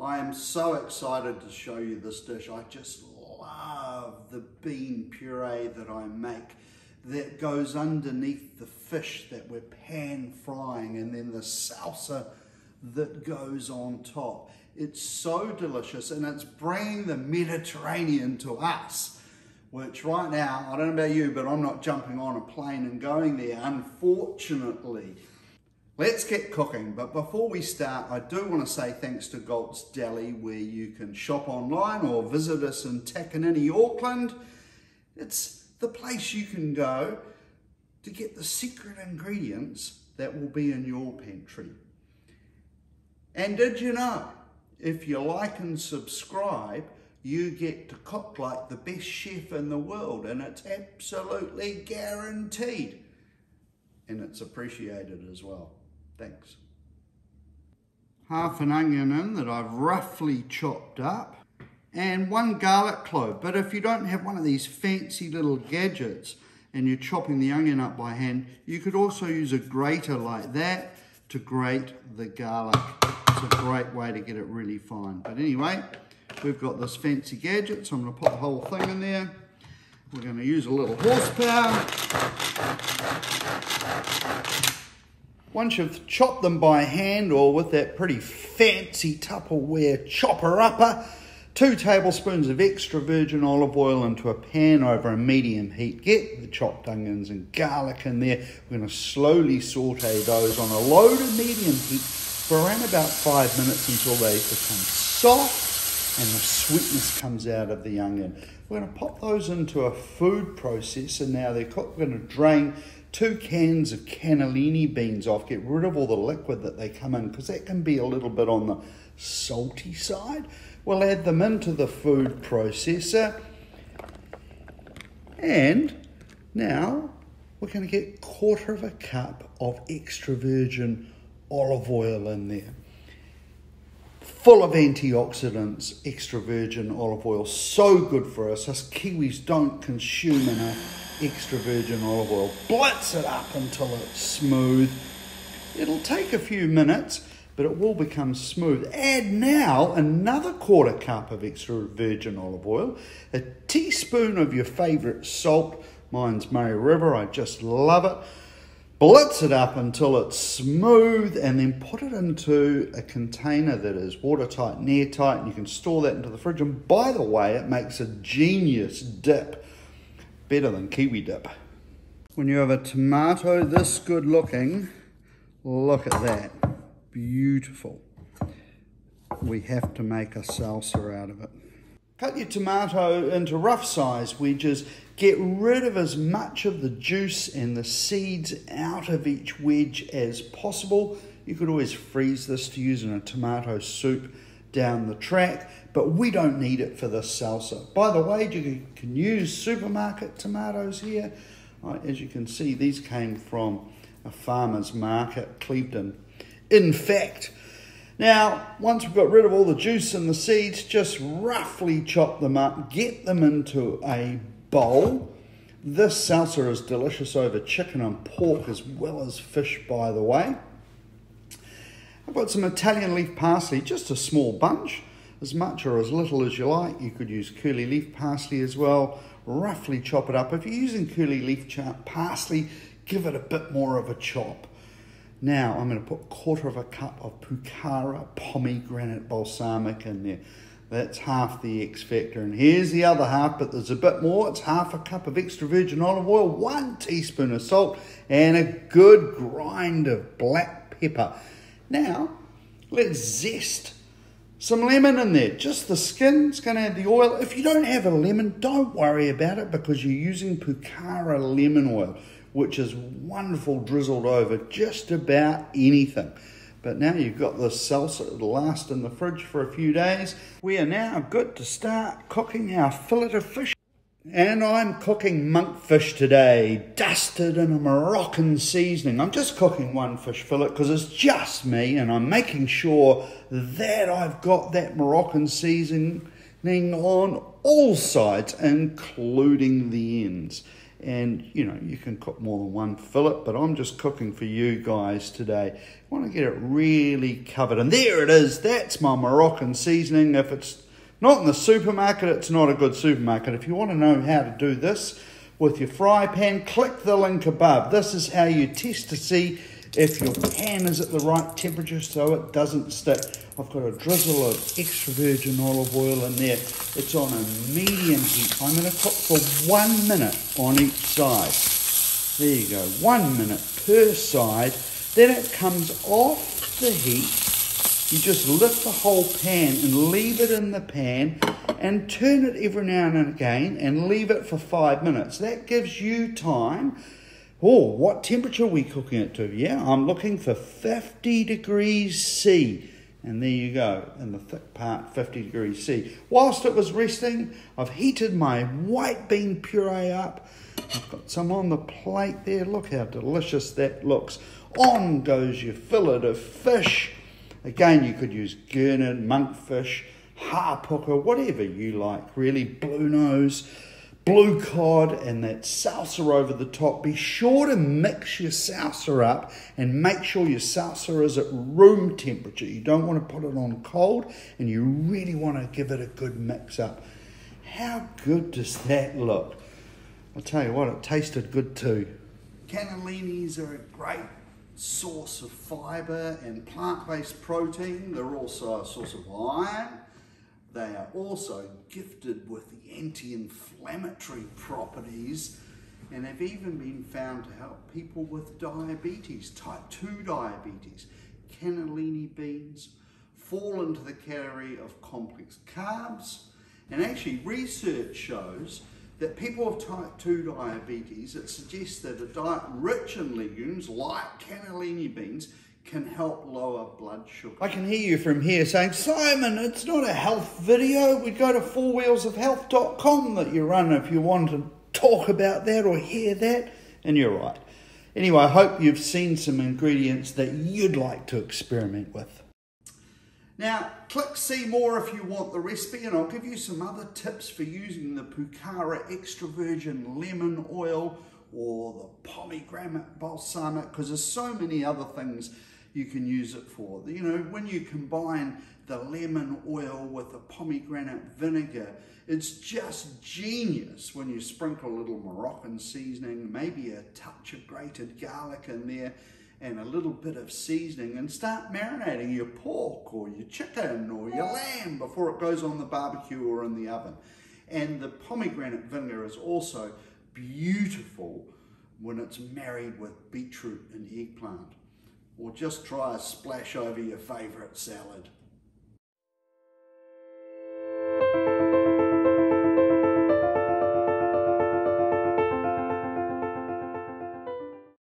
I am so excited to show you this dish. I just love the bean puree that I make that goes underneath the fish that we're pan frying, and then the salsa that goes on top. It's so delicious, and it's bringing the Mediterranean to us, which right now, I don't know about you, but I'm not jumping on a plane and going there, unfortunately. Let's get cooking, but before we start, I do want to say thanks to Gault's Deli, where you can shop online or visit us in Takanini, Auckland. It's the place you can go to get the secret ingredients that will be in your pantry. And did you know, if you like and subscribe, you get to cook like the best chef in the world, and it's absolutely guaranteed. And it's appreciated as well. Thanks. Half an onion in that I've roughly chopped up, and 1 garlic clove. But if you don't have one of these fancy little gadgets and you're chopping the onion up by hand, you could also use a grater like that to grate the garlic. It's a great way to get it really fine. But anyway, we've got this fancy gadget, so I'm going to put the whole thing in there. We're going to use a little horsepower. Once you've chopped them by hand or with that pretty fancy Tupperware chopper-upper, 2 tablespoons of extra virgin olive oil into a pan over a medium heat. Get the chopped onions and garlic in there. We're going to slowly saute those on a low to medium heat for around about 5 minutes until they become soft and the sweetness comes out of the onion. We're going to pop those into a food processor. Now they're cooked. We're going to drain 2 cans of cannellini beans off, get rid of all the liquid that they come in, because that can be a little bit on the salty side. We'll add them into the food processor, and now we're going to get 1/4 cup of extra virgin olive oil in there. Full of antioxidants, extra virgin olive oil, so good for us. Us Kiwis don't consume enough extra virgin olive oil. Blitz it up until it's smooth. It'll take a few minutes, but it will become smooth. Add now another 1/4 cup of extra virgin olive oil, a teaspoon of your favourite salt. Mine's Murray River, I just love it. Blitz it up until it's smooth, and then put it into a container that is watertight and airtight, and you can store that into the fridge. And by the way, it makes a genius dip. Better than kiwi dip. When you have a tomato this good looking, look at that. Beautiful. We have to make a salsa out of it. Cut your tomato into rough size wedges. Get rid of as much of the juice and the seeds out of each wedge as possible. You could always freeze this to use in a tomato soup down the track, but we don't need it for this salsa. By the way, you can use supermarket tomatoes here. As you can see, these came from a farmer's market, Clevedon. In fact, now, once we've got rid of all the juice and the seeds, just roughly chop them up, get them into a bowl. This salsa is delicious over chicken and pork as well as fish, by the way. I've got some Italian leaf parsley, just a small bunch, as much or as little as you like. You could use curly leaf parsley as well. Roughly chop it up. If you're using curly leaf parsley, give it a bit more of a chop. Now I'm going to put 1/4 cup of Pucara pomegranate balsamic in there. That's half the X factor. And here's the other half, but there's a bit more. It's 1/2 cup of extra virgin olive oil, 1 teaspoon of salt, and a good grind of black pepper. Now, let's zest some lemon in there. Just the skin, it's going to add the oil. If you don't have a lemon, don't worry about it, because you're using Pucara lemon oil, which is wonderful drizzled over just about anything. But now you've got this salsa, it'll last in the fridge for a few days. We are now good to start cooking our fillet of fish. And I'm cooking monkfish today, dusted in a Moroccan seasoning. I'm just cooking 1 fish fillet because it's just me, and I'm making sure that I've got that Moroccan seasoning on all sides, including the ends. And you know, you can cook more than one fillet, but I'm just cooking for you guys today. I want to get it really covered. And there it is. That's my Moroccan seasoning. If it's not in the supermarket, it's not a good supermarket. If you want to know how to do this with your fry pan, click the link above. This is how you test to see if your pan is at the right temperature so it doesn't stick. I've got a drizzle of extra virgin olive oil in there. It's on a medium heat. I'm going to cook for 1 minute on each side. There you go, 1 minute per side. Then it comes off the heat. You just lift the whole pan and leave it in the pan and turn it every now and again and leave it for 5 minutes. That gives you time. Oh, what temperature are we cooking it to? Yeah, I'm looking for 50 degrees C. And there you go, in the thick part, 50 degrees C. Whilst it was resting, I've heated my white bean puree up. I've got some on the plate there. Look how delicious that looks. On goes your fillet of fish. Again, you could use gurnard, monkfish, harpooker, whatever you like, really. Blue nose, blue cod, and that salsa over the top. Be sure to mix your salsa up and make sure your salsa is at room temperature. You don't want to put it on cold, and you really want to give it a good mix up. How good does that look? I'll tell you what, it tasted good too. Cannellinis are a great source of fibre and plant-based protein. They're also a source of iron. They are also gifted with the anti-inflammatory properties and have even been found to help people with diabetes, type 2 diabetes. Cannellini beans fall into the category of complex carbs, and actually research shows that people with type 2 diabetes, it suggests that a diet rich in legumes like cannellini beans can help lower blood sugar. I can hear you from here saying, Simon, it's not a health video. We go to fourwheelsofhealth.com that you run if you want to talk about that or hear that. And you're right. Anyway, I hope you've seen some ingredients that you'd like to experiment with. Now, click see more if you want the recipe, and I'll give you some other tips for using the Puree extra virgin lemon oil or the pomegranate balsamic, because there's so many other things you can use it for. You know, when you combine the lemon oil with the pomegranate vinegar, it's just genius when you sprinkle a little Moroccan seasoning, maybe a touch of grated garlic in there, and a little bit of seasoning, and start marinating your pork or your chicken or your lamb before it goes on the barbecue or in the oven. And the pomegranate vinegar is also beautiful when it's married with beetroot and eggplant. Or just try a splash over your favourite salad.